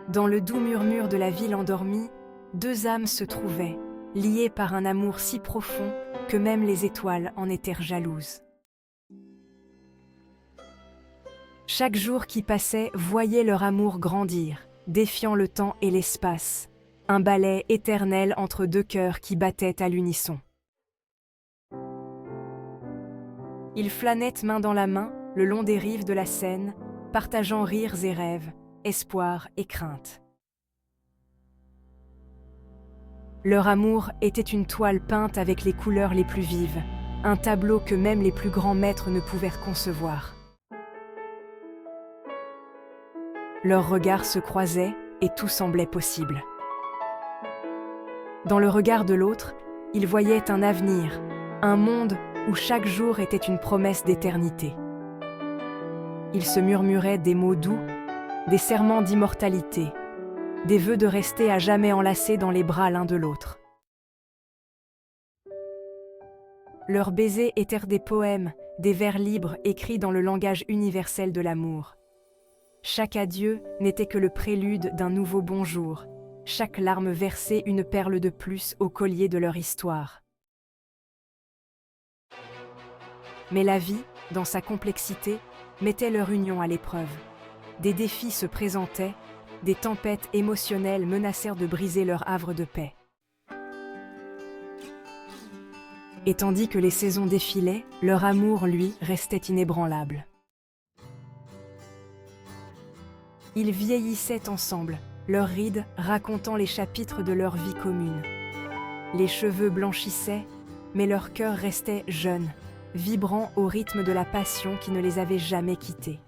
Dans le doux murmure de la ville endormie, deux âmes se trouvaient, liées par un amour si profond que même les étoiles en étaient jalouses. Chaque jour qui passait voyait leur amour grandir, défiant le temps et l'espace, un ballet éternel entre deux cœurs qui battaient à l'unisson. Ils flânaient main dans la main, le long des rives de la Seine, partageant rires et rêves, espoirs et craintes. Leur amour était une toile peinte avec les couleurs les plus vives, un tableau que même les plus grands maîtres ne pouvaient concevoir. Leurs regards se croisaient et tout semblait possible. Dans le regard de l'autre, ils voyaient un avenir, un monde où chaque jour était une promesse d'éternité. Ils se murmuraient des mots doux, des serments d'immortalité, des vœux de rester à jamais enlacés dans les bras l'un de l'autre. Leurs baisers étaient des poèmes, des vers libres écrits dans le langage universel de l'amour. Chaque adieu n'était que le prélude d'un nouveau bonjour, chaque larme versée une perle de plus au collier de leur histoire. Mais la vie, dans sa complexité, mettait leur union à l'épreuve. Des défis se présentaient, des tempêtes émotionnelles menacèrent de briser leur havre de paix. Et tandis que les saisons défilaient, leur amour, lui, restait inébranlable. Ils vieillissaient ensemble, leurs rides racontant les chapitres de leur vie commune. Les cheveux blanchissaient, mais leur cœur restait jeune, vibrant au rythme de la passion qui ne les avait jamais quittés.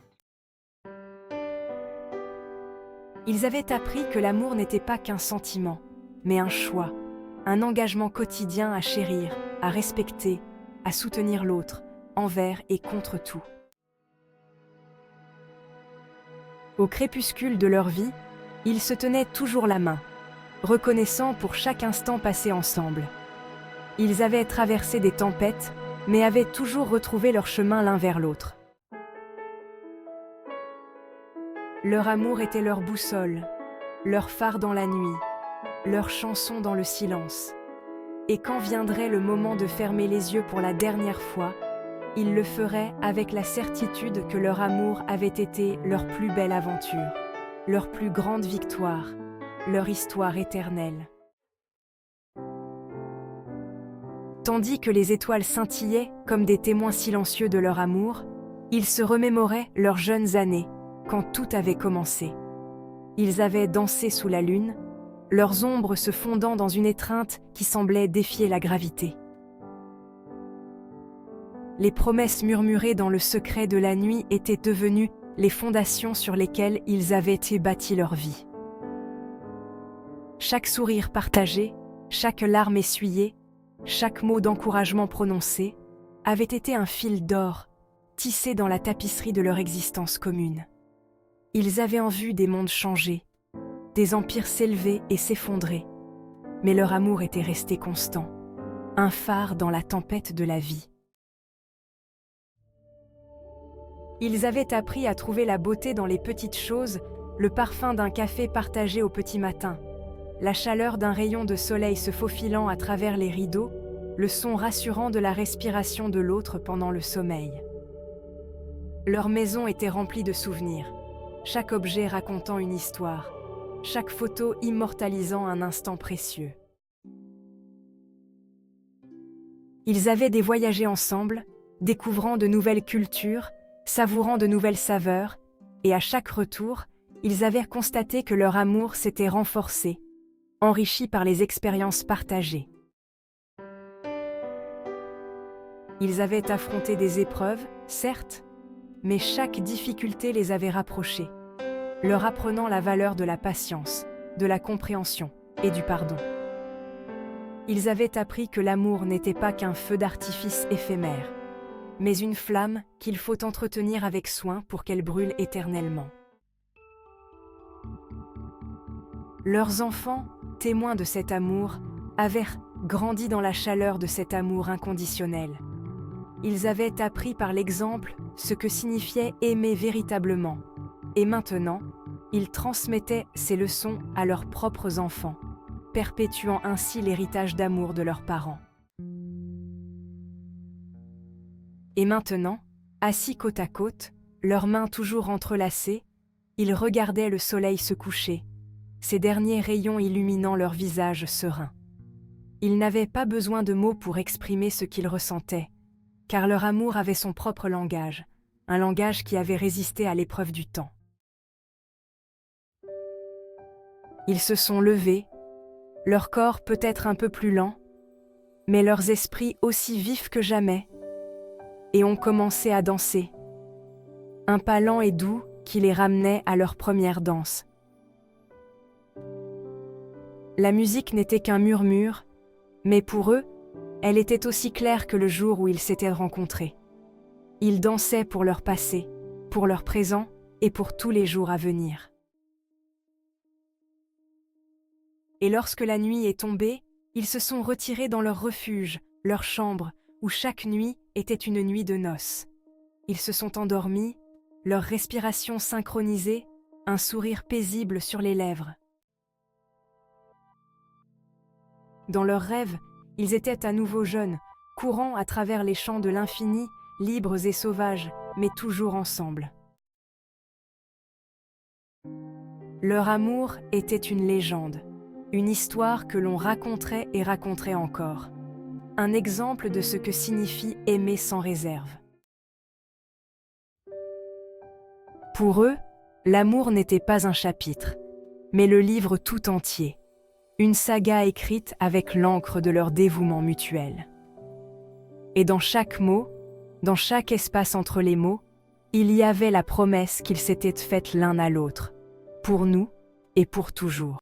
Ils avaient appris que l'amour n'était pas qu'un sentiment, mais un choix, un engagement quotidien à chérir, à respecter, à soutenir l'autre, envers et contre tout. Au crépuscule de leur vie, ils se tenaient toujours la main, reconnaissants pour chaque instant passé ensemble. Ils avaient traversé des tempêtes, mais avaient toujours retrouvé leur chemin l'un vers l'autre. Leur amour était leur boussole, leur phare dans la nuit, leur chanson dans le silence. Et quand viendrait le moment de fermer les yeux pour la dernière fois, ils le feraient avec la certitude que leur amour avait été leur plus belle aventure, leur plus grande victoire, leur histoire éternelle. Tandis que les étoiles scintillaient comme des témoins silencieux de leur amour, ils se remémoraient leurs jeunes années, quand tout avait commencé. Ils avaient dansé sous la lune, leurs ombres se fondant dans une étreinte qui semblait défier la gravité. Les promesses murmurées dans le secret de la nuit étaient devenues les fondations sur lesquelles ils avaient bâti leur vie. Chaque sourire partagé, chaque larme essuyée, chaque mot d'encouragement prononcé avait été un fil d'or tissé dans la tapisserie de leur existence commune. Ils avaient en vue des mondes changer, des empires s'élever et s'effondrer, mais leur amour était resté constant, un phare dans la tempête de la vie. Ils avaient appris à trouver la beauté dans les petites choses, le parfum d'un café partagé au petit matin, la chaleur d'un rayon de soleil se faufilant à travers les rideaux, le son rassurant de la respiration de l'autre pendant le sommeil. Leur maison était remplie de souvenirs, chaque objet racontant une histoire, chaque photo immortalisant un instant précieux. Ils avaient voyagé ensemble, découvrant de nouvelles cultures, savourant de nouvelles saveurs, et à chaque retour, ils avaient constaté que leur amour s'était renforcé, enrichi par les expériences partagées. Ils avaient affronté des épreuves, certes, mais chaque difficulté les avait rapprochés, leur apprenant la valeur de la patience, de la compréhension et du pardon. Ils avaient appris que l'amour n'était pas qu'un feu d'artifice éphémère, mais une flamme qu'il faut entretenir avec soin pour qu'elle brûle éternellement. Leurs enfants, témoins de cet amour, avaient grandi dans la chaleur de cet amour inconditionnel. Ils avaient appris par l'exemple ce que signifiait aimer véritablement, et maintenant, Ils transmettaient ces leçons à leurs propres enfants, perpétuant ainsi l'héritage d'amour de leurs parents. Et maintenant, assis côte à côte, leurs mains toujours entrelacées, ils regardaient le soleil se coucher, ses derniers rayons illuminant leurs visages sereins. Ils n'avaient pas besoin de mots pour exprimer ce qu'ils ressentaient, car leur amour avait son propre langage, un langage qui avait résisté à l'épreuve du temps. Ils se sont levés, leur corps peut-être un peu plus lent, mais leurs esprits aussi vifs que jamais, et ont commencé à danser. Un pas lent et doux qui les ramenait à leur première danse. La musique n'était qu'un murmure, mais pour eux, elle était aussi claire que le jour où ils s'étaient rencontrés. Ils dansaient pour leur passé, pour leur présent et pour tous les jours à venir. Et lorsque la nuit est tombée, ils se sont retirés dans leur refuge, leur chambre, où chaque nuit était une nuit de noces. Ils se sont endormis, leur respiration synchronisée, un sourire paisible sur les lèvres. Dans leurs rêves, ils étaient à nouveau jeunes, courant à travers les champs de l'infini, libres et sauvages, mais toujours ensemble. Leur amour était une légende, une histoire que l'on raconterait et raconterait encore. Un exemple de ce que signifie aimer sans réserve. Pour eux, l'amour n'était pas un chapitre, mais le livre tout entier, une saga écrite avec l'encre de leur dévouement mutuel. Et dans chaque mot, dans chaque espace entre les mots, il y avait la promesse qu'ils s'étaient faite l'un à l'autre, pour nous et pour toujours.